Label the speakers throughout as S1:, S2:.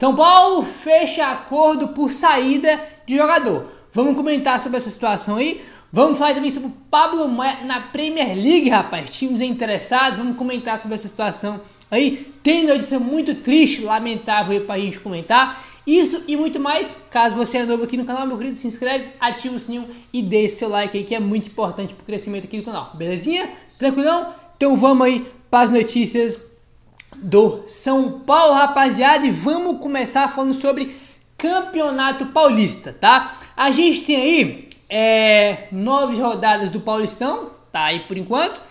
S1: São Paulo fecha acordo por saída de jogador. Vamos comentar sobre essa situação aí. Vamos falar também sobre o Pablo Maia na Premier League, rapaz. Times interessados, vamos comentar sobre essa situação aí. Tem notícia muito triste, lamentável aí pra gente comentar. Isso e muito mais. Caso você é novo aqui no canal, meu querido, se inscreve, ativa o sininho e deixe seu like aí, que é muito importante pro crescimento aqui do canal. Belezinha? Tranquilão? Então vamos aí para as notícias do São Paulo, rapaziada, e vamos começar falando sobre Campeonato Paulista, tá? A gente tem aí 9 rodadas do Paulistão, tá aí por enquanto,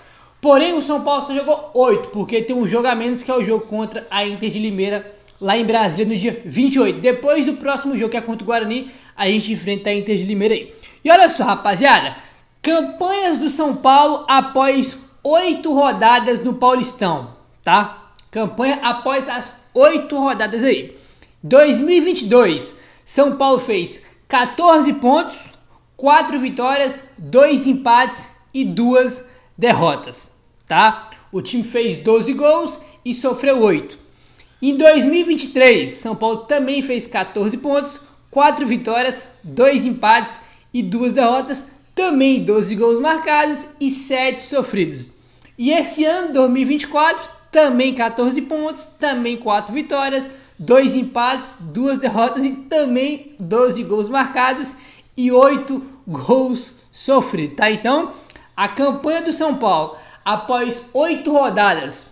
S1: porém o São Paulo só jogou 8, porque tem um jogo a menos, que é o jogo contra a Inter de Limeira, lá em Brasília, no dia 28. Depois do próximo jogo, que é contra o Guarani, a gente enfrenta a Inter de Limeira aí. E olha só, rapaziada, campanhas do São Paulo após 8 rodadas no Paulistão, tá? Campanha após as 8 rodadas aí. 2022, São Paulo fez 14 pontos, 4 vitórias, 2 empates e 2 derrotas, tá? O time fez 12 gols e sofreu 8. Em 2023, São Paulo também fez 14 pontos, 4 vitórias, 2 empates e 2 derrotas, também 12 gols marcados e 7 sofridos. E esse ano, 2024, também 14 pontos, também 4 vitórias, 2 empates, 2 derrotas e também 12 gols marcados e 8 gols sofridos, tá? Então, a campanha do São Paulo, após 8 rodadas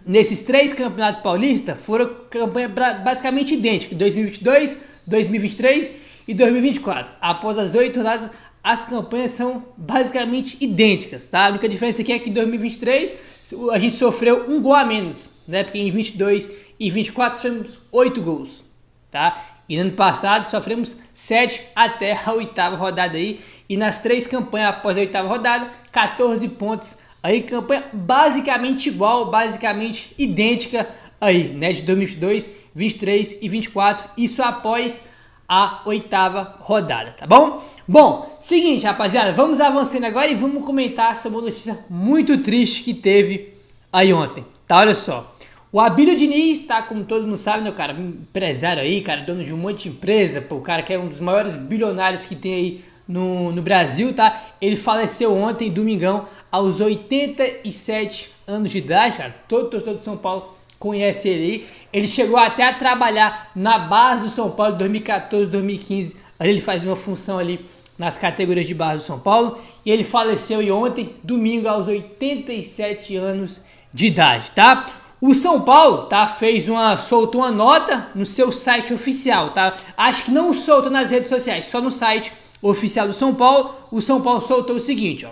S1: nesses 3 campeonatos paulistas, foram campanha basicamente idêntica, 2022, 2023 e 2024. Após as 8 rodadas, as campanhas são basicamente idênticas, tá? A única diferença aqui é que em 2023 a gente sofreu um gol a menos, né? Porque em 22 e 24 sofremos 8 gols, tá? E no ano passado sofremos 7 até a 8ª rodada aí. E nas 3 campanhas após a 8ª rodada, 14 pontos aí, campanha basicamente igual, basicamente idêntica aí, né? De 2022, 23 e 24, isso após a 8ª rodada, tá bom? Bom, seguinte, rapaziada, vamos avançando agora e vamos comentar sobre uma notícia muito triste que teve aí ontem, tá? Olha só, o Abílio Diniz, tá, como todo mundo sabe, né, cara, empresário aí, cara, dono de um monte de empresa, pô, o cara que é um dos maiores bilionários que tem aí no Brasil, tá? Ele faleceu ontem, domingão, aos 87 anos de idade, cara. Todo torcedor do São Paulo conhece ele aí. Ele chegou até a trabalhar na base do São Paulo em 2014, 2015. Ali ele faz uma função ali nas categorias de base do São Paulo. E ele faleceu ontem, domingo, aos 87 anos de idade, tá? O São Paulo, tá, soltou uma nota no seu site oficial, tá? Acho que não soltou nas redes sociais, só no site oficial do São Paulo. O São Paulo soltou o seguinte, ó: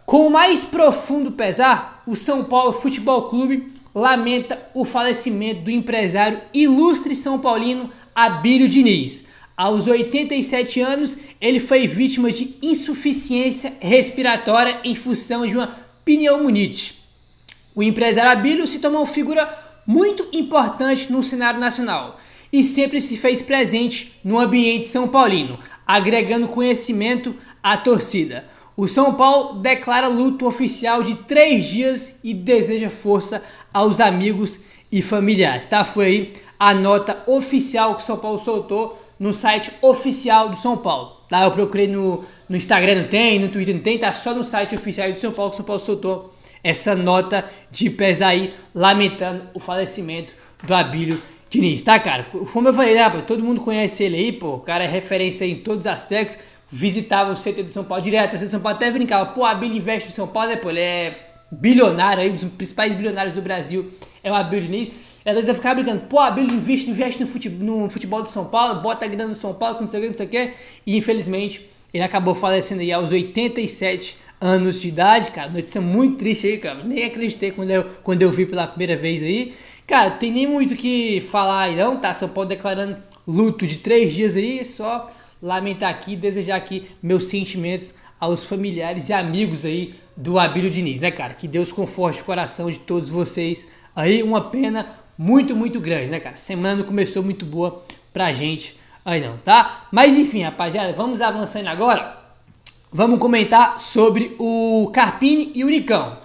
S1: com o mais profundo pesar, o São Paulo Futebol Clube lamenta o falecimento do empresário ilustre são paulino Abílio Diniz. Aos 87 anos, ele foi vítima de insuficiência respiratória em função de uma pneumonite. O empresário Abílio se tornou uma figura muito importante no cenário nacional e sempre se fez presente no ambiente são paulino, agregando conhecimento à torcida. O São Paulo declara luto oficial de 3 dias e deseja força aos amigos e familiares, tá? Foi aí a nota oficial que o São Paulo soltou no site oficial do São Paulo, tá? Eu procurei no Instagram, não tem, no Twitter não tem, tá só no site oficial do São Paulo que o São Paulo soltou essa nota de pesar aí, lamentando o falecimento do Abílio Diniz, tá, cara? Como eu falei, todo mundo conhece ele aí, pô, o cara é referência em todos os aspectos, visitava o CT do São Paulo direto, o CT do São Paulo até brincava, pô, Abílio investe no São Paulo, né, pô, ele é bilionário aí, um dos principais bilionários do Brasil, é o Abílio Diniz. E às vezes eu ficava brincando, pô, Abílio investe no futebol do São Paulo, bota a grana no São Paulo, não sei o que, e infelizmente ele acabou falecendo aí aos 87 anos de idade, cara. Notícia muito triste aí, cara. Nem acreditei quando eu vi pela primeira vez aí. Cara, tem nem muito o que falar aí não, tá? São Paulo declarando luto de 3 dias aí, só lamentar aqui e desejar aqui meus sentimentos aos familiares e amigos aí do Abílio Diniz, né, cara? Que Deus conforte o coração de todos vocês aí. Uma pena muito, muito grande, né, cara? Semana não começou muito boa pra gente aí não, tá? Mas enfim, rapaziada, vamos avançando agora. Vamos comentar sobre o Carpini e o Nicão.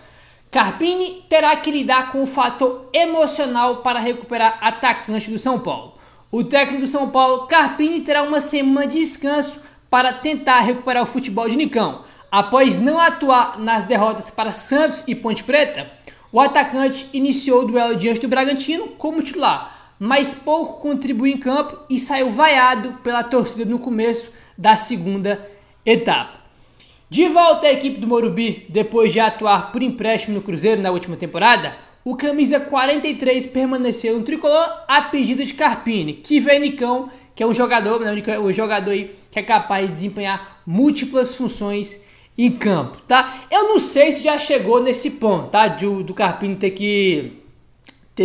S1: Carpini terá que lidar com o fator emocional para recuperar atacante do São Paulo. O técnico do São Paulo, Carpini, terá uma semana de descanso para tentar recuperar o futebol de Nicão. Após não atuar nas derrotas para Santos e Ponte Preta, o atacante iniciou o duelo diante do Bragantino como titular, mas pouco contribuiu em campo e saiu vaiado pela torcida no começo da segunda etapa. De volta à equipe do Morumbi, depois de atuar por empréstimo no Cruzeiro na última temporada, o camisa 43 permaneceu no tricolor a pedido de Carpini, que vê Nicão, que é um jogador, um jogador aí que é capaz de desempenhar múltiplas funções em campo, tá? Eu não sei se já chegou nesse ponto, tá? Do Carpini ter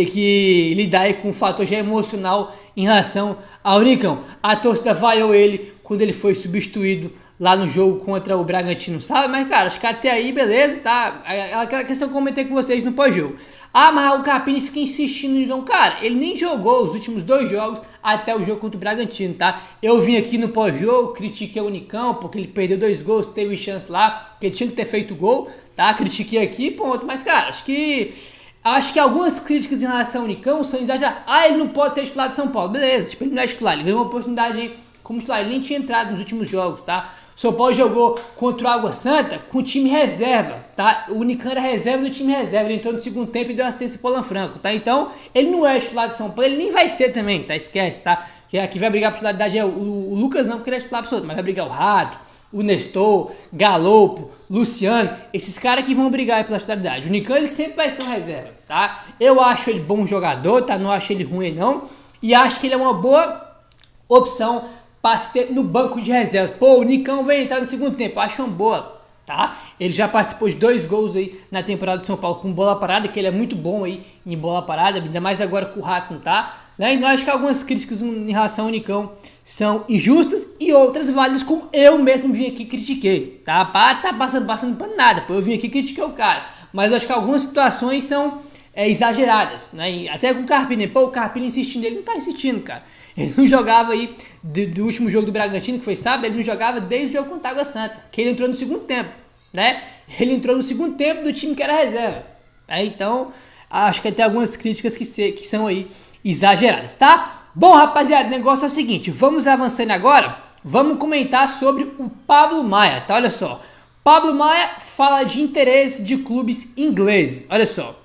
S1: que lidar aí com um fator já emocional em relação ao Nicão. A torcida vaiou ele quando ele foi substituído lá no jogo contra o Bragantino, sabe? Mas, cara, acho que até aí, beleza, tá? Aquela questão que eu comentei com vocês no pós-jogo. Ah, mas o Carpini fica insistindo no Nicão. Cara, ele nem jogou os últimos 2 jogos até o jogo contra o Bragantino, tá? Eu vim aqui no pós-jogo, critiquei o Nicão, porque ele perdeu 2 gols, teve chance lá, que ele tinha que ter feito gol, tá? Critiquei aqui, ponto. Mas, cara, acho que algumas críticas em relação ao Nicão são exageradas. Ah, ele não pode ser titular de São Paulo. Beleza, tipo, ele não é titular, ele ganhou uma oportunidade aí como titular, ele nem tinha entrado nos últimos jogos, tá? O São Paulo jogou contra o Água Santa com o time reserva, tá? O Nicão era reserva do time reserva, ele entrou no segundo tempo e deu assistência pro Alan Franco, tá? Então, ele não é titular de São Paulo, ele nem vai ser também, tá? Esquece, tá? Que aqui vai brigar por titularidade é o Lucas não, porque ele é titular absoluto, mas vai brigar o Rato, o Nestor, Galopo, Luciano, esses caras que vão brigar aí pela titularidade. O Nicão, ele sempre vai ser um reserva, tá? Eu acho ele bom jogador, tá? Não acho ele ruim não, e acho que ele é uma boa opção para ter no banco de reservas. Pô, o Nicão vai entrar no segundo tempo, acho uma boa, tá? Ele já participou de 2 gols aí na temporada do São Paulo com bola parada, que ele é muito bom aí em bola parada, ainda mais agora com o Rato não tá, né? Então acho que algumas críticas em relação ao Nicão são injustas e outras válidas, como eu mesmo vim aqui e critiquei, tá? Tá passando pra nada, pô, eu vim aqui e critiquei o cara, mas eu acho que algumas situações são exageradas, né? E até com o Carpini, pô, o Carpini insistindo, ele não tá insistindo, cara. Ele não jogava aí do último jogo do Bragantino, que foi sábado, ele não jogava desde o jogo contra a Água Santa, que ele entrou no segundo tempo, né? Ele entrou no segundo tempo do time que era reserva. Então, acho que tem algumas críticas que são aí exageradas, tá? Bom, rapaziada, o negócio é o seguinte, vamos avançando agora, vamos comentar sobre o Pablo Maia, tá? Olha só, Pablo Maia fala de interesse de clubes ingleses, olha só.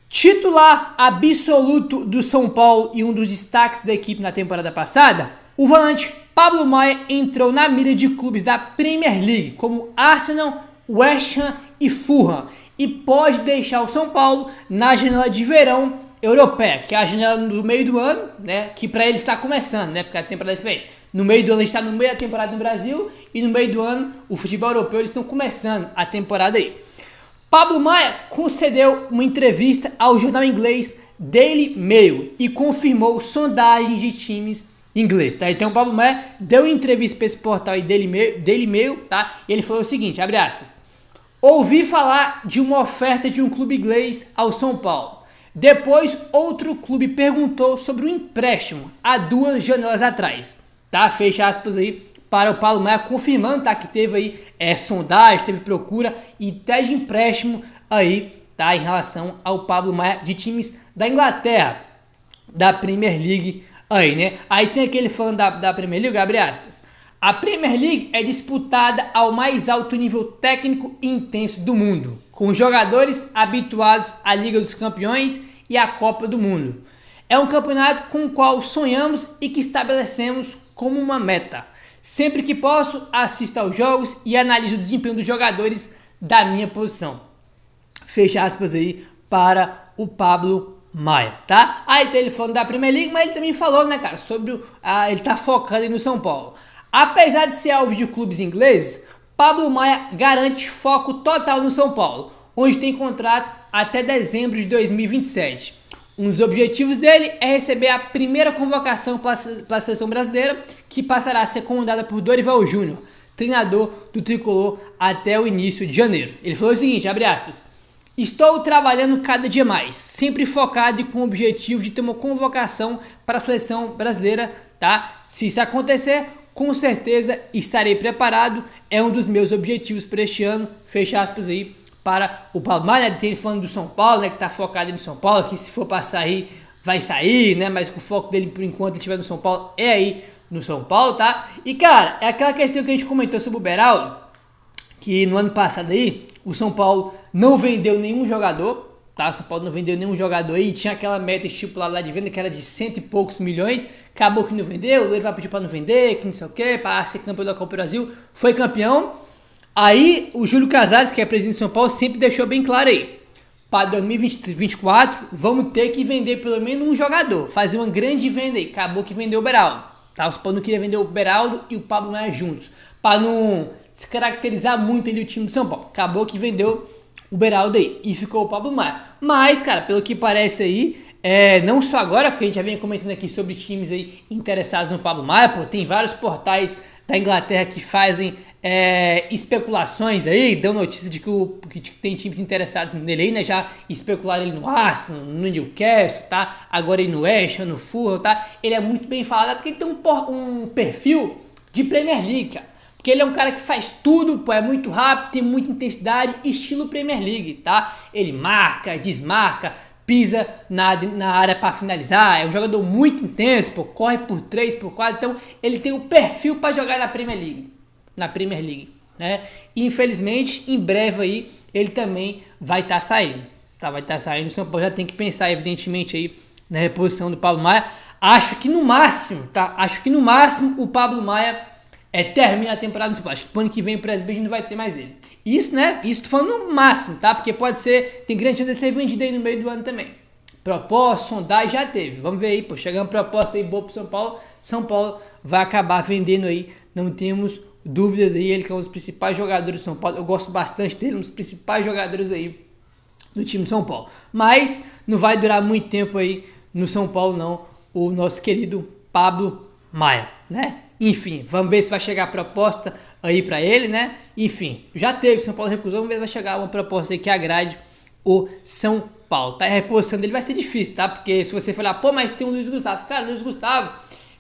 S1: Titular absoluto do São Paulo e um dos destaques da equipe na temporada passada, o volante Pablo Maia entrou na mira de clubes da Premier League, como Arsenal, West Ham e Fulham, e pode deixar o São Paulo na janela de verão europeia, que é a janela do meio do ano, né, que para ele está começando, né, porque a temporada é diferente. No meio do ano a gente está no meio da temporada no Brasil e no meio do ano o futebol europeu eles estão começando a temporada aí. Pablo Maia concedeu uma entrevista ao jornal inglês Daily Mail e confirmou sondagens de times ingleses, tá? Então o Pablo Maia deu entrevista para esse portal aí Daily Mail, tá? E ele falou o seguinte, abre aspas, ouvi falar de uma oferta de um clube inglês ao São Paulo. Depois outro clube perguntou sobre um empréstimo há 2 janelas atrás, tá? Fecha aspas aí para o Pablo Maia, confirmando, tá, que teve aí sondagem, teve procura e até de empréstimo aí, tá, em relação ao Pablo Maia de times da Inglaterra, da Premier League aí, né? Aí tem aquele falando da Premier League, abre aspas, a Premier League é disputada ao mais alto nível técnico e intenso do mundo, com jogadores habituados à Liga dos Campeões e à Copa do Mundo. É um campeonato com o qual sonhamos e que estabelecemos como uma meta. Sempre que posso, assisto aos jogos e analiso o desempenho dos jogadores da minha posição. Fecha aspas aí para o Pablo Maia, tá? Aí tá ele falando da Premier League, mas ele também falou, né, cara, sobre ele tá focando aí no São Paulo. Apesar de ser alvo de clubes ingleses, Pablo Maia garante foco total no São Paulo, onde tem contrato até dezembro de 2027. Um dos objetivos dele é receber a primeira convocação para a seleção brasileira, que passará a ser comandada por Dorival Júnior, treinador do Tricolor até o início de janeiro. Ele falou o seguinte, abre aspas, estou trabalhando cada dia mais, sempre focado e com o objetivo de ter uma convocação para a seleção brasileira, tá? Se isso acontecer, com certeza estarei preparado, é um dos meus objetivos para este ano, fecha aspas aí, para o Pablo Maia, né? Tem ele falando do São Paulo, né? Que tá focado no São Paulo, que se for para sair, vai sair, né? Mas o foco dele, por enquanto, ele estiver no São Paulo, é aí no São Paulo, tá? E, cara, é aquela questão que a gente comentou sobre o Beraldo, que no ano passado aí, o São Paulo não vendeu nenhum jogador, tá? O São Paulo não vendeu nenhum jogador aí, tinha aquela meta estipulada lá de venda, que era de 100 e poucos milhões, acabou que não vendeu, ele vai pedir para não vender, que não sei o que, para ser campeão da Copa do Brasil, foi campeão. Aí, o Júlio Casares, que é presidente de São Paulo, sempre deixou bem claro aí, para 2024, vamos ter que vender pelo menos um jogador, fazer uma grande venda aí, acabou que vendeu o Beraldo, tá? O São Paulo não queria vender o Beraldo e o Pablo Maia juntos, para não se caracterizar muito aí do time do São Paulo, acabou que vendeu o Beraldo aí e ficou o Pablo Maia. Mas, cara, pelo que parece aí, não só agora, porque a gente já vem comentando aqui sobre times aí interessados no Pablo Maia, pô, tem vários portais da Inglaterra que fazem especulações aí, dão notícia de que tem times interessados nele aí, né? Já especularam ele no Arsenal, no Newcastle, tá? Agora aí no West Ham, no Fulham, tá? Ele é muito bem falado porque ele tem um perfil de Premier League, cara. Porque ele é um cara que faz tudo, pô, é muito rápido, tem muita intensidade, estilo Premier League, tá? Ele marca, desmarca, pisa na área para finalizar, é um jogador muito intenso, pô, corre por 3, por 4, então ele tem o perfil para jogar na Premier League, né? E infelizmente, em breve aí, ele também vai estar saindo, tá? Vai estar saindo, o São Paulo já tem que pensar, evidentemente, aí na reposição do Pablo Maia. Acho que no máximo o Pablo Maia termina a temporada do São Paulo. Acho que pro ano que vem o Presbítero não vai ter mais ele. Isso, né? Isso tô falando no máximo, tá? Porque pode ser, tem grande chance de ser vendido aí no meio do ano também. Proposta, sondagem já teve. Vamos ver aí, pô. Chegando uma proposta aí boa pro São Paulo. São Paulo vai acabar vendendo aí. Não temos dúvidas aí. Ele que é um dos principais jogadores do São Paulo. Eu gosto bastante dele, um dos principais jogadores aí do time de São Paulo. Mas não vai durar muito tempo aí no São Paulo, não. O nosso querido Pablo Maia, né? Enfim, vamos ver se vai chegar a proposta aí pra ele, né? Enfim, já teve, São Paulo recusou, vamos ver se vai chegar uma proposta aí que agrade o São Paulo, tá? A reposição dele vai ser difícil, tá? Porque se você falar, pô, mas tem o Luiz Gustavo. Cara, o Luiz Gustavo,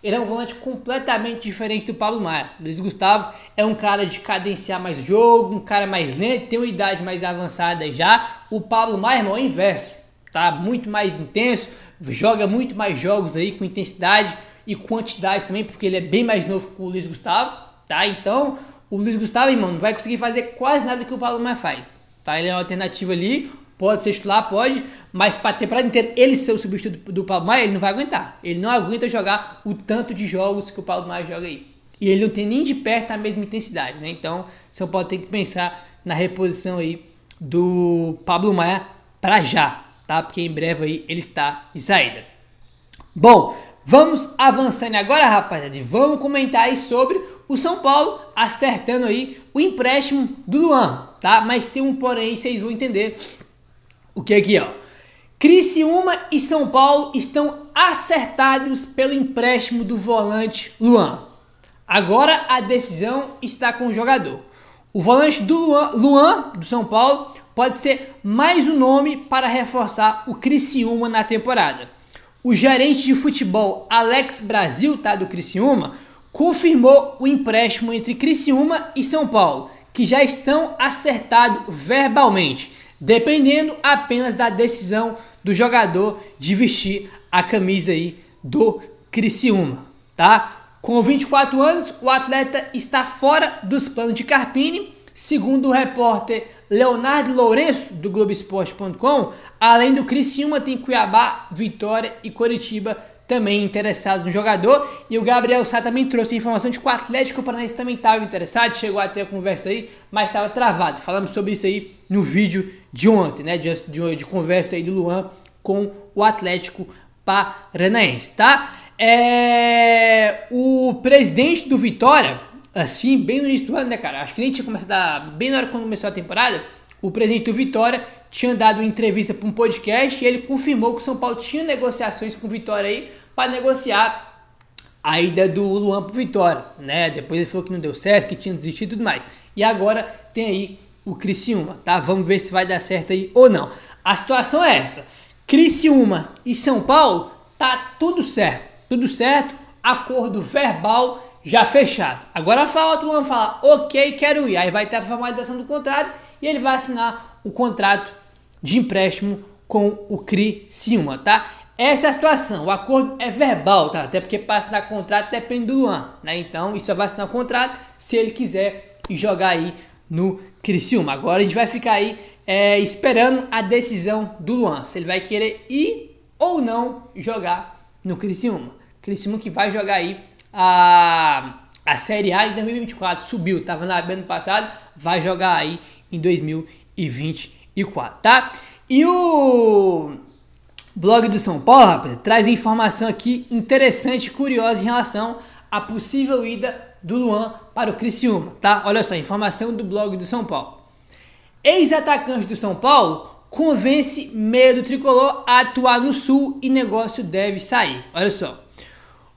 S1: ele é um volante completamente diferente do Pablo Maia. O Luiz Gustavo é um cara de cadenciar mais o jogo, um cara mais lento, tem uma idade mais avançada já. O Pablo Maia, irmão, é o inverso, tá? Muito mais intenso, joga muito mais jogos aí com intensidade e quantidade também, porque ele é bem mais novo que o Luiz Gustavo, tá? Então, o Luiz Gustavo, irmão, não vai conseguir fazer quase nada que o Pablo Maia faz, tá? Ele é uma alternativa ali, pode ser titular, pode, mas para a temporada inteira ele ser o substituto do Pablo Maia, ele não vai aguentar. Ele não aguenta jogar o tanto de jogos que o Pablo Maia joga aí. E ele não tem nem de perto a mesma intensidade, né? Então, São Paulo tem que pensar na reposição aí do Pablo Maia para já, tá? Porque em breve aí ele está de saída. Bom, vamos avançando agora, rapaziada, e vamos comentar aí sobre o São Paulo acertando aí o empréstimo do Luan, tá? Mas tem um porém aí, vocês vão entender o que é aqui, ó. Criciúma e São Paulo estão acertados pelo empréstimo do volante Luan. Agora a decisão está com o jogador. O volante do Luan do São Paulo pode ser mais um nome para reforçar o Criciúma na temporada. O gerente de futebol Alex Brasil, tá, do Criciúma, confirmou o empréstimo entre Criciúma e São Paulo, que já estão acertados verbalmente, dependendo apenas da decisão do jogador de vestir a camisa aí do Criciúma, tá? Com 24 anos, o atleta está fora dos planos de Carpini. Segundo o repórter Leonardo Lourenço, do Globoesporte.com, além do Criciúma, tem Cuiabá, Vitória e Coritiba também interessados no jogador. E o Gabriel Sá também trouxe a informação de que o Atlético Paranaense também estava interessado, chegou até a conversa aí, mas estava travado. Falamos sobre isso aí no vídeo de ontem, né? De conversa aí do Luan com o Atlético Paranaense, tá? O presidente do Vitória, assim, bem no início do ano, né, cara? Acho que nem tinha começado bem na hora quando começou a temporada. O presidente do Vitória tinha dado uma entrevista para um podcast e ele confirmou que o São Paulo tinha negociações com o Vitória aí para negociar a ida do Luan pro Vitória, né? Depois ele falou que não deu certo, que tinha desistido e tudo mais. E agora tem aí o Criciúma, tá? Vamos ver se vai dar certo aí ou não. A situação é essa: Criciúma e São Paulo, tá tudo certo, acordo verbal já fechado. Agora falta o Luan falar, ok, quero ir. Aí vai ter a formalização do contrato e ele vai assinar o contrato de empréstimo com o Criciúma, tá? Essa é a situação, o acordo é verbal, tá? Até porque para assinar contrato depende do Luan, né? Então, isso só vai assinar o contrato se ele quiser ir jogar aí no Criciúma. Agora a gente vai ficar aí esperando a decisão do Luan, se ele vai querer ir ou não jogar no Criciúma. Criciúma que vai jogar aí a Série A em 2024, subiu, tava na B ano passado, vai jogar aí em 2024, tá? E o blog do São Paulo, rapaz, traz informação aqui interessante e curiosa em relação à possível ida do Luan para o Criciúma, tá? Olha só, informação do blog do São Paulo. Ex-atacante do São Paulo convence meia do tricolor a atuar no Sul e negócio deve sair. Olha só.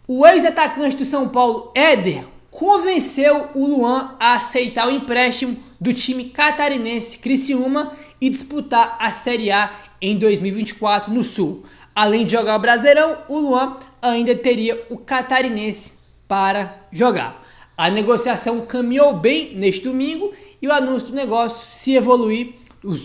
S1: O ex-atacante do São Paulo, Éder, convenceu o Luan a aceitar o empréstimo do time catarinense Criciúma e disputar a Série A em 2024 no Sul. Além de jogar o Brasileirão, o Luan ainda teria o catarinense para jogar. A negociação caminhou bem neste domingo e o anúncio do negócio, se evoluir,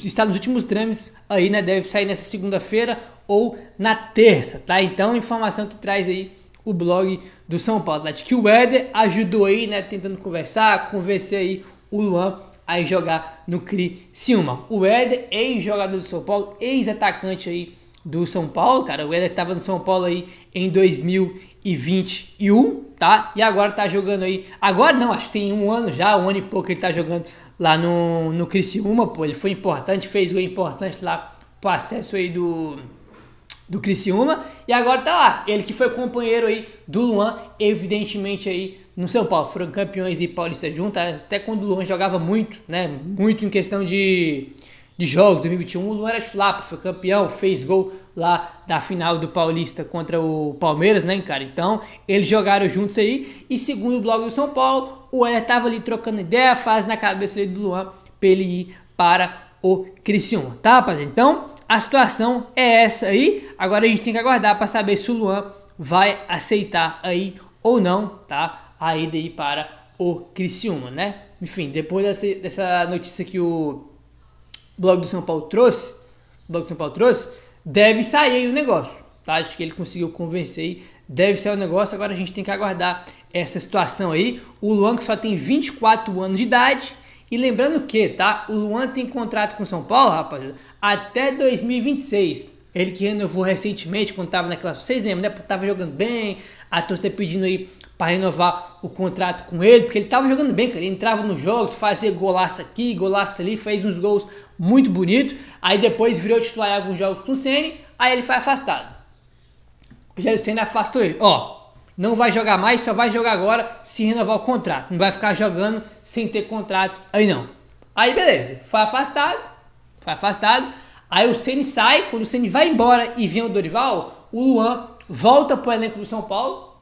S1: está nos últimos trâmites aí, né? Deve sair nessa segunda-feira ou na terça, tá? Então, informação que traz aí o blog do São Paulo, tá? De que o Éder ajudou aí, né? Tentando convencer aí o Luan a jogar no Criciúma. O Éder, ex-jogador do São Paulo, ex-atacante aí do São Paulo, cara. O Éder estava no São Paulo aí em 2021, tá? E agora tá jogando aí. Agora não, acho que tem um ano e pouco ele tá jogando lá no Criciúma, pô. Ele foi importante, fez gol importante lá pro acesso aí do Criciúma. E agora tá lá. Ele que foi companheiro aí do Luan, evidentemente aí no São Paulo. Foram campeões e paulistas juntos, até quando o Luan jogava muito, né? Muito em questão de jogos, 2021, o Luan era titular, foi campeão, fez gol lá da final do Paulista contra o Palmeiras, né, cara? Então, eles jogaram juntos aí, e segundo o blog do São Paulo, o Éder tava ali trocando ideia, faz na cabeça ali do Luan, pra ele ir para o Criciúma, tá, rapaziada? Então, a situação é essa aí, agora a gente tem que aguardar para saber se o Luan vai aceitar aí ou não, tá? A ida aí para o Criciúma, né? Enfim, depois dessa notícia que o blog do São Paulo trouxe, deve sair aí o negócio, tá? Acho que ele conseguiu convencer aí, deve sair o negócio, agora a gente tem que aguardar essa situação aí. O Luan que só tem 24 anos de idade, e lembrando que, tá? O Luan tem contrato com o São Paulo, rapaziada, até 2026. Ele que renovou recentemente, quando tava naquela, vocês lembram, né? Tava jogando bem, a torcida pedindo aí para renovar o contrato com ele, porque ele tava jogando bem, cara. Ele entrava nos jogos, fazia golaço aqui, golaço ali, fez uns gols muito bonitos. Aí depois virou titular em alguns jogos com o Ceni, aí ele foi afastado. O Rogério Ceni afastou ele. Ó, não vai jogar mais, só vai jogar agora se renovar o contrato. Não vai ficar jogando sem ter contrato aí não. Aí beleza, foi afastado. Aí o Ceni sai, quando o Ceni vai embora e vem o Dorival, o Luan volta pro elenco do São Paulo,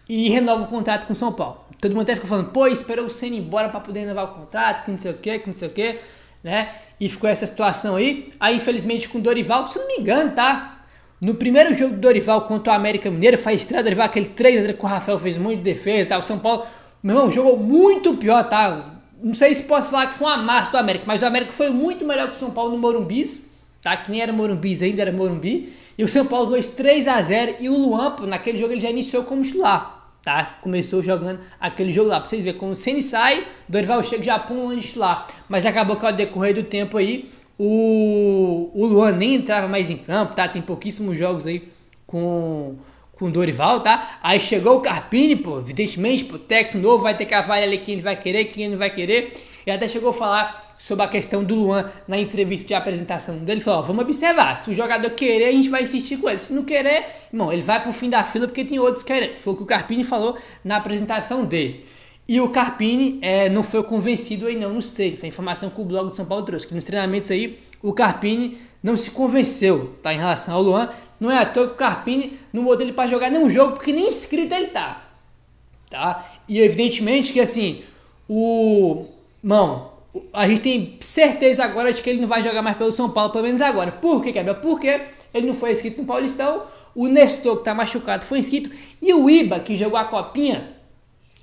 S1: e renova o contrato com o São Paulo. Todo mundo até fica falando, pô, esperou o Ceni embora para poder renovar o contrato, que não sei o que, né? E ficou essa situação aí. Aí, infelizmente, com o Dorival, se não me engano, tá? No primeiro jogo do Dorival contra o América Mineiro, faz estreia do Dorival, aquele 3x0 que o Rafael fez muito de defesa, tá? O São Paulo, meu irmão, jogou muito pior, tá? Não sei se posso falar que foi um amasso do América, mas o América foi muito melhor que o São Paulo no Morumbis, tá? Que nem era Morumbis ainda, era Morumbi. E o São Paulo 3x0 e o Luan, pô, naquele jogo ele já iniciou como titular, tá? Começou jogando aquele jogo lá, pra vocês verem, quando o Ceni sai, Dorival chega e já põe um titular. Mas acabou que ao decorrer do tempo aí, o Luan nem entrava mais em campo, tá? Tem pouquíssimos jogos aí com o Dorival, tá? Aí chegou o Carpini, pô, evidentemente, pô, técnico novo, vai ter que avaliar ali quem ele vai querer, quem ele não vai querer. E até chegou a falar sobre a questão do Luan na entrevista de apresentação dele. Ele falou, ó, vamos observar, se o jogador querer, a gente vai insistir com ele. Se não querer, irmão, ele vai pro fim da fila porque tem outros querendo. Foi o que o Carpini falou na apresentação dele. E o Carpini não foi convencido aí não nos treinos. Foi a informação que o blog do São Paulo trouxe, que nos treinamentos aí, o Carpini não se convenceu, tá, em relação ao Luan. Não é à toa que o Carpini não botou ele para jogar nenhum jogo, porque nem inscrito ele tá. E evidentemente que assim, a gente tem certeza agora de que ele não vai jogar mais pelo São Paulo, pelo menos agora. Por quê, Gabriel? Porque ele não foi inscrito no Paulistão, O Nestor, que tá machucado, foi inscrito. E o Iba, que jogou a copinha,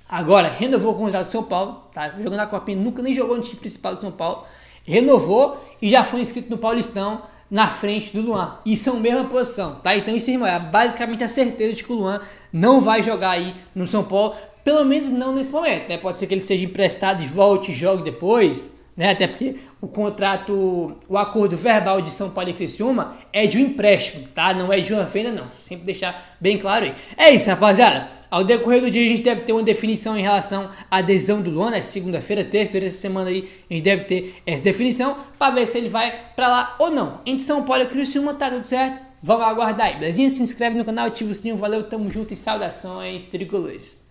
S1: agora renovou o contrato do São Paulo, tá? Jogando a copinha, nunca nem jogou no time principal do São Paulo. Renovou e já foi inscrito no Paulistão na frente do Luan. E são a mesma posição, tá? Então isso é basicamente a certeza de que o Luan não vai jogar aí no São Paulo, pelo menos não nesse momento, né? Pode ser que ele seja emprestado e volte e jogue depois, né? Até porque o contrato, o acordo verbal de São Paulo e Criciúma é de um empréstimo, tá? Não é de uma venda, não. Sempre deixar bem claro aí. É isso, rapaziada. Ao decorrer do dia a gente deve ter uma definição em relação à adesão do Luan, né? Segunda-feira, terça, durante essa semana aí a gente deve ter essa definição para ver se ele vai para lá ou não. Entre São Paulo e Criciúma tá tudo certo? Vamos aguardar aí, belezinha? Se inscreve no canal, ativa o sininho, valeu, tamo junto e saudações tricolores.